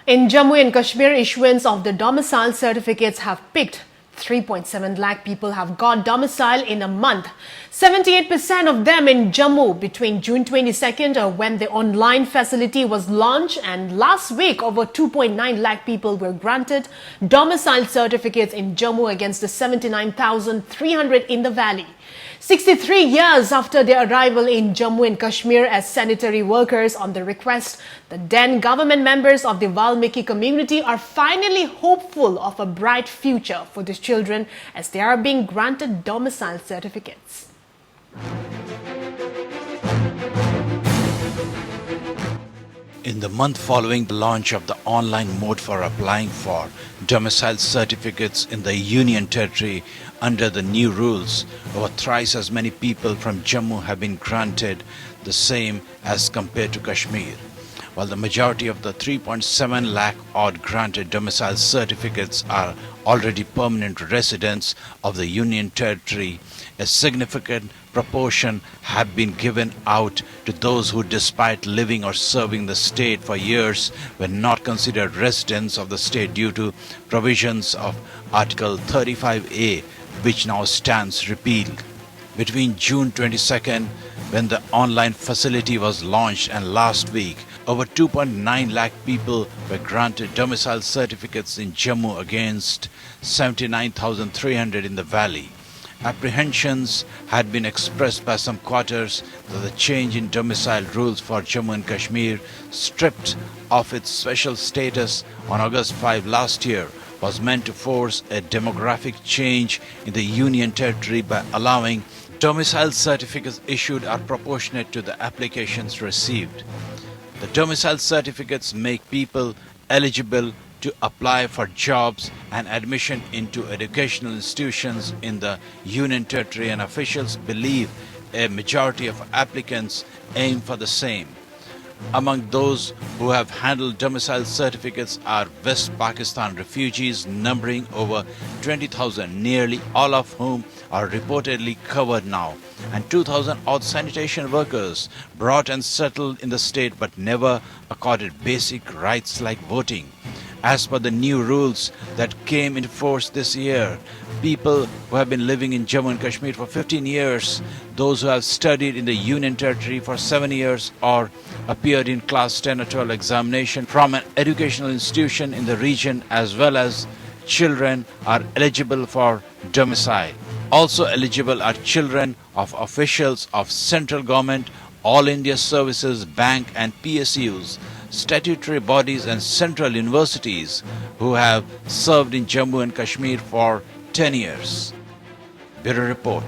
In Jammu and Kashmir, issuance of the domicile certificates have peaked. 3.7 lakh people have got domicile in a month. 78% of them in Jammu between June 22nd when the online facility was launched, and last week over 2.9 lakh people were granted domicile certificates in Jammu against the 79,300 in the valley. 63 years after their arrival in Jammu and Kashmir as sanitary workers on the request, the then government members of the Valmiki community are finally hopeful of a bright future for these children as they are being granted domicile certificates. In the month following the launch of the online mode for applying for domicile certificates in the Union Territory under the new rules, over thrice as many people from Jammu have been granted the same as compared to Kashmir. While the majority of the 3.7 lakh odd granted domicile certificates are already permanent residents of the Union Territory, a significant proportion have been given out to those who, despite living or serving the state for years, were not considered residents of the state due to provisions of Article 35A, which now stands repealed. Between June 22nd, when the online facility was launched, and last week, over 2.9 lakh people were granted domicile certificates in Jammu against 79,300 in the valley. Apprehensions had been expressed by some quarters that the change in domicile rules for Jammu and Kashmir, stripped of its special status on August 5 last year, was meant to force a demographic change in the Union Territory by allowing domicile certificates issued are proportionate to the applications received. The domicile certificates make people eligible to apply for jobs and admission into educational institutions in the Union Territory, and officials believe a majority of applicants aim for the same. Among those who have handled domicile certificates are West Pakistan refugees numbering over 20,000, nearly all of whom are reportedly covered now, and 2,000 odd sanitation workers brought and settled in the state but never accorded basic rights like voting. As per the new rules that came into force this year, people who have been living in Jammu and Kashmir for 15 years, those who have studied in the Union Territory for 7 years or appeared in Class 10 or 12 examination from an educational institution in the region, as well as children, are eligible for domicile. Also eligible are children of officials of central government, All India Services, Bank and PSUs, statutory bodies and central universities who have served in Jammu and Kashmir for 10 years. Bureau Report.